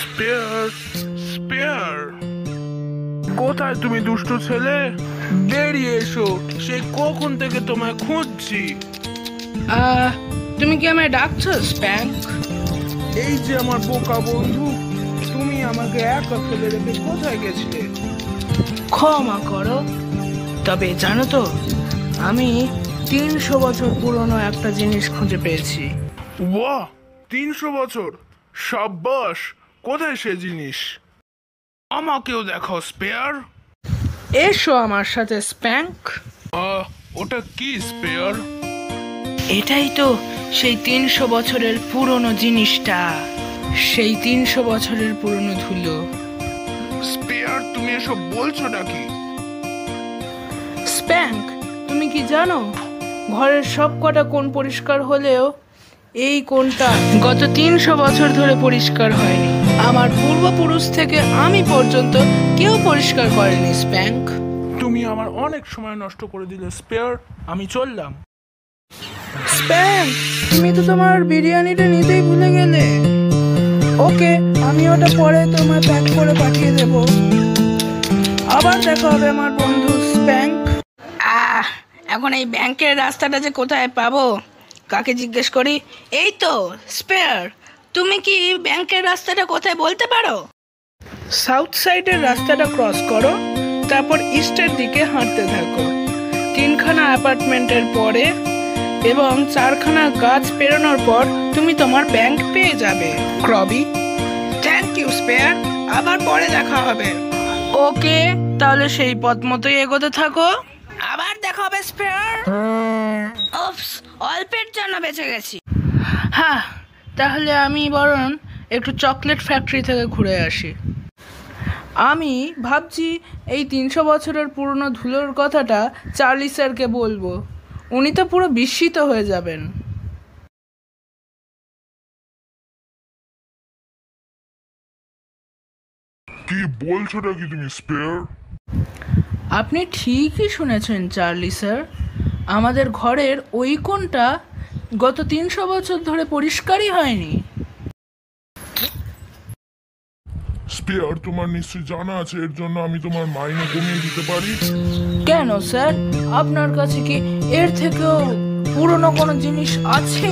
Spare, spare, কোথায় তুমি দুষ্টু ছেলে? বেরিয়ে এসো, সে কখন থেকে তোমায় খুঁজছি। তুমি কি আমায় ডাকছো স্প্যাঙ্ক? এই যে আমার বোকা বন্ধু, তুমি আমাকে একা ফেলে রেখে কোথায় গেছিলে? ক্ষমা করো, তবে জানো তো আমি 300 বছর পুরনো একটা জিনিস খুঁজে পেয়েছি। বাহ, 300 বছর! সাব্বাস! কোথায় সে জিনিস? আমাকেও দেখাও স্পেয়ার। এসো আমার সাথে স্প্যাঙ্ক। ওটা কি স্পেয়ার? এটাই তো সেই 300 বছরের পুরনো জিনিসটা, সেই 300 বছরের পুরনো ধুলো। স্পেয়ার, তুমি এসব বলছো নাকি? স্প্যাঙ্ক, তুমি কি জানো ঘরের সব কটা কোণ পরিষ্কার হলেও এই কোণটা গত 300 বছর ধরে পরিষ্কার হয়নি। আমার পূর্বপুরুষ থেকে আমি পর্যন্ত কেউ পরিষ্কার করেনি স্প্যাঙ্ক। তুমি আমার অনেক সময় নষ্ট করে দিলে স্পেয়ার, আমি চললাম। স্প্যাঙ্ক, তুমি তো তোমার বিরিয়ানিটা নিতেই ভুলে গেলে। ওকে, আমি ওটা পরে তোমায় প্যাক করে পাঠিয়ে দেব। আবার দেখা হবে আমার বন্ধু স্প্যাঙ্ক। এখন এই ব্যাংকের রাস্তাটা যে কোথায় পাবো, কাকে জিজ্ঞেস করি? এই তো স্পেয়ার, তুমি কি ব্যাংকের রাস্তাটা কোথায় বলতে পারো? সাউথ সাইডের রাস্তাটা ক্রস করো, তারপর ইস্টের দিকে হাঁটতে থাকো। 3খানা অ্যাপার্টমেন্টের পরে এবং 4খানা গাছ পেরোনোর পর তুমি তোমার ব্যাংক পেয়ে যাবে। ক্রবি, থ্যাংক ইউ স্পেয়ার, আবার পরে দেখা হবে। ওকে, তাহলে সেই পথ মতোই এগোতে থাকো। আবার দেখা হবে স্পেয়ার। ওপস, অল্পের জন্য বেঁচে গেছি। হ্যাঁ, তাহলে আমি বরং একটু চকলেট ফ্যাক্টরি থেকে ঘুরে আসি। আমি ভাবছি এই 300 বছরের পুরনো ধুলোর কথাটা চার্লি স্যারকে বলবো। উনি তো পুরো বিস্মিত হয়ে যাবেন। কি বলছো নাকি তুমি স্পেয়ার? আপনি ঠিকই শুনেছেন চার্লি স্যার, আমাদের ঘরের ওই কোণটা গত 300 বছর ধরে পরিষ্কারই হয়নি। স্পেয়ার, তোমার নিশ্চয়ই জানা আছে এর জন্য আমি তোমার মাইনে কমিয়ে দিতে পারি। কেন স্যার, আপনার কাছে কি এর থেকেও পুরনো কোনো জিনিস আছে?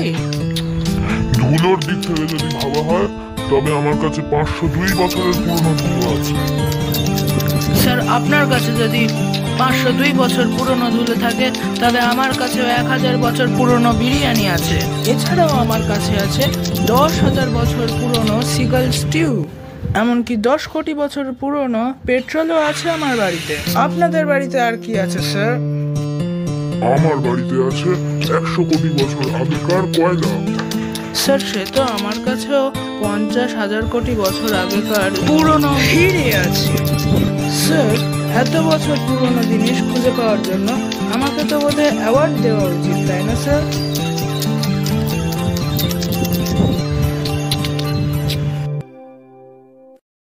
ধুলোর দিক থেকে যদি ভাবা হয় তবে আমার কাছে 502 বছরের পুরনো ধুলো আছে। স্যার, আপনার কাছে যদি 502 বছর পুরনো ধুলো থাকে তবে আমার কাছেও 1000 বছর পুরনো বিরিয়ানি আছে। এছাড়াও আমার কাছে আছে 10,000 বছর পুরনো সিগাল স্টিউ, এমনকি 10 কোটি বছর পুরনো পেট্রোলও আছে আমার বাড়িতে। আপনাদের বাড়িতে আর কি আছে স্যার? আমার বাড়িতে আছে 100 কোটি বছর আগেকার কয়লা। স্যার, সে তো আমার কাছেও 50,000 কোটি বছর আগেকার পুরনো হিরে আছে। স্যার, এত বছর পুরনো জিনিস খুঁজে পাওয়ার জন্য আমাকে তো বোধহয় অ্যাওয়ার্ড দেওয়া উচিত, তাই না স্যার?